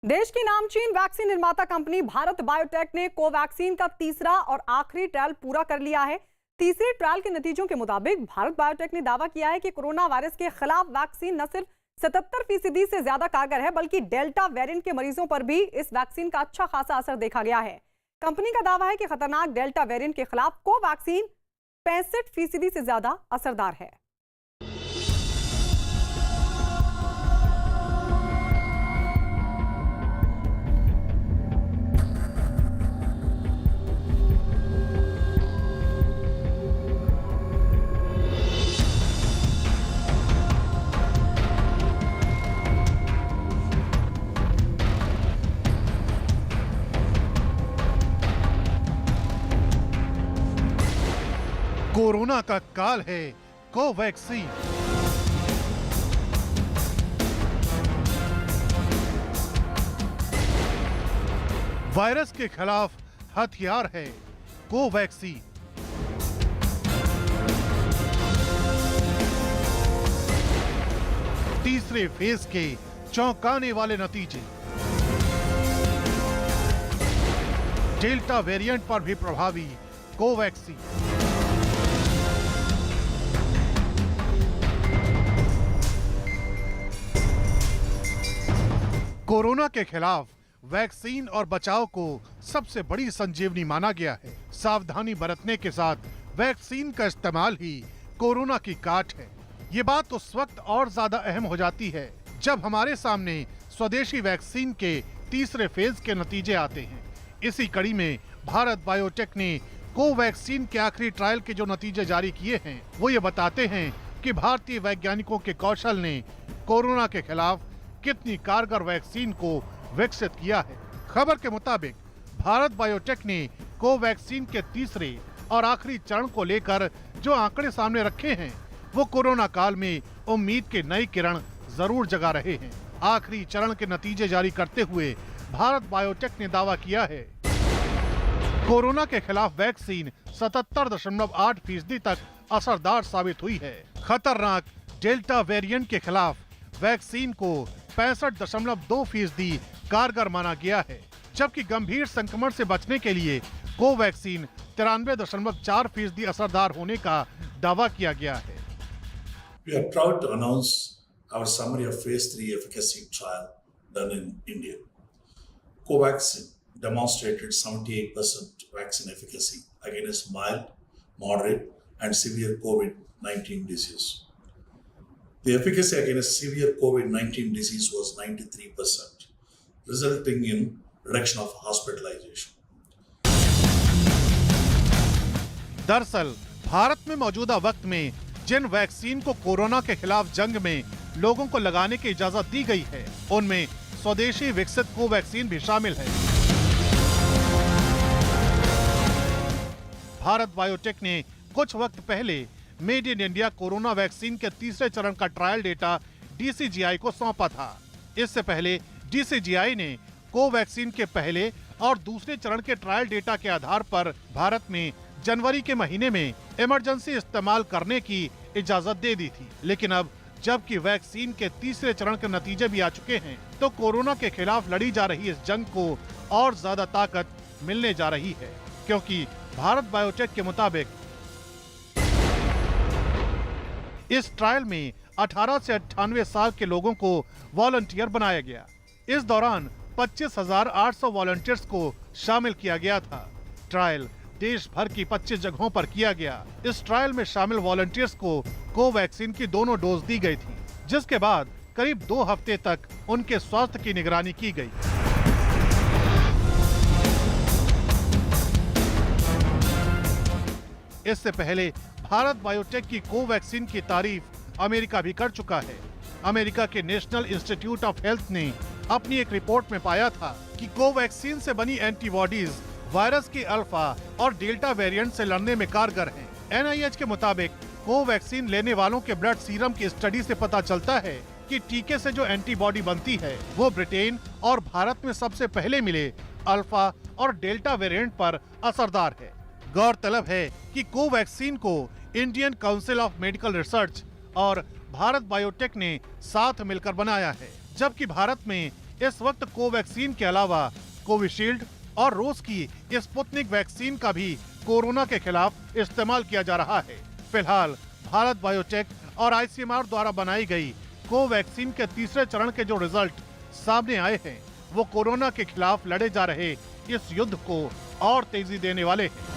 देश की नामचीन वैक्सीन निर्माता कंपनी भारत बायोटेक ने कोवैक्सीन का तीसरा और आखिरी ट्रायल पूरा कर लिया है। तीसरे ट्रायल के नतीजों के मुताबिक भारत बायोटेक ने दावा किया है कि कोरोना वायरस के खिलाफ वैक्सीन न सिर्फ 77% से ज्यादा कारगर है, बल्कि डेल्टा वेरिएंट के मरीजों पर भी इस वैक्सीन का अच्छा खासा असर देखा गया है। कंपनी का दावा है कि खतरनाक डेल्टा वेरिएंट के खिलाफ कोवैक्सीन 65% से ज्यादा असरदार है। कोरोना का काल है कोवैक्सीन। वायरस के खिलाफ हथियार है कोवैक्सीन। तीसरे फेज के चौंकाने वाले नतीजे। डेल्टा वेरिएंट पर भी प्रभावी कोवैक्सीन। कोरोना के खिलाफ वैक्सीन और बचाव को सबसे बड़ी संजीवनी माना गया है। सावधानी बरतने के साथ वैक्सीन का इस्तेमाल ही कोरोना की काट है। ये बात उस वक्त और ज्यादा अहम हो जाती है जब हमारे सामने स्वदेशी वैक्सीन के तीसरे फेज के नतीजे आते हैं। इसी कड़ी में भारत बायोटेक ने कोवैक्सीन के आखिरी ट्रायल के जो नतीजे जारी किए हैं, वो ये बताते हैं कि भारतीय वैज्ञानिकों के कौशल ने कोरोना के खिलाफ कितनी कारगर वैक्सीन को विकसित किया है। खबर के मुताबिक भारत बायोटेक ने कोवैक्सीन के तीसरे और आखिरी चरण को लेकर जो आंकड़े सामने रखे हैं, वो कोरोना काल में उम्मीद के नई किरण जरूर जगा रहे हैं। आखिरी चरण के नतीजे जारी करते हुए भारत बायोटेक ने दावा किया है कोरोना के खिलाफ वैक्सीन 77.8% तक असरदार साबित हुई है। खतरनाक डेल्टा वेरिएंट के खिलाफ वैक्सीन को 65.2% कारगर माना गया है, जबकि गंभीर संक्रमण से बचने के लिए कोवैक्सीन 93.4% असरदार होने का दावा किया गया है। We are proud to announce our summary of phase 3 efficacy trial done in India. Covaxin demonstrated 78% vaccine efficacy against mild, moderate, and severe COVID-19 disease. The efficacy against severe COVID-19 disease was 93%, resulting in reduction of hospitalization. दरअसल भारत में मौजूदा वक्त में जिन vaccine को corona के खिलाफ जंग में लोगों को लगाने की इजाजत दी गई है, उनमें स्वदेशी विकसित कोवैक्सीन भी शामिल है। भारत बायोटेक ने कुछ वक्त पहले made in India corona vaccine के तीसरे चरण का ट्रायल डेटा DCGI को सौंपा था। इससे पहले DCGI ने कोवैक्सीन के पहले और दूसरे चरण के ट्रायल डेटा के आधार पर भारत में जनवरी के महीने में इमरजेंसी इस्तेमाल करने की इजाजत दे दी थी। लेकिन अब जबकि वैक्सीन के तीसरे चरण के नतीजे भी आ चुके हैं, तो कोरोना के खिलाफ लड़ी जा रही इस जंग को और ज्यादा ताकत मिलने जा रही है, क्योंकि भारत बायोटेक के मुताबिक इस ट्रायल में 18 से 98 साल के लोगों को वॉलंटियर बनाया गया। इस दौरान 25,800 वॉलंटियर्स को शामिल किया गया था। ट्रायल देश भर की 25 जगहों पर किया गया। इस ट्रायल में शामिल वॉलंटियर्स को कोवैक्सीन की दोनों डोज दी गई थी, जिसके बाद करीब 2 हफ्ते तक उनके स्वास्थ्य की निगरानी की गई। इससे पहले भारत बायोटेक की कोवैक्सीन की तारीफ अमेरिका भी कर चुका है। अमेरिका के नेशनल इंस्टीट्यूट ऑफ हेल्थ ने अपनी एक रिपोर्ट में पाया था कि कोवैक्सीन से बनी एंटीबॉडीज वायरस के अल्फा और डेल्टा वेरिएंट से लड़ने में कारगर हैं। NIH के मुताबिक कोवैक्सीन लेने वालों के ब्लड सीरम की स्टडी से पता चलता है कि टीके से जो एंटीबॉडी बनती है, वो ब्रिटेन और भारत में सबसे पहले मिले अल्फा और डेल्टा वेरिएंट पर असरदार है। गौरतलब है कि कोवैक्सीन को Indian council of medical research और भारत बायोटेक ने साथ मिलकर बनाया है, जबकि भारत में इस वक्त कोवैक्सीन के अलावा कोविशील्ड और रूस की स्पुतनिक वैक्सीन का भी कोरोना के खिलाफ इस्तेमाल किया जा रहा है। फिलहाल भारत बायोटेक और आईसीएमआर द्वारा बनाई गई कोवैक्सीन के तीसरे चरण के जो रिजल्ट सामने आए हैं वो कोरोना के खिलाफ लड़े जा रहे इस युद्ध को और तेजी देने वाले हैं।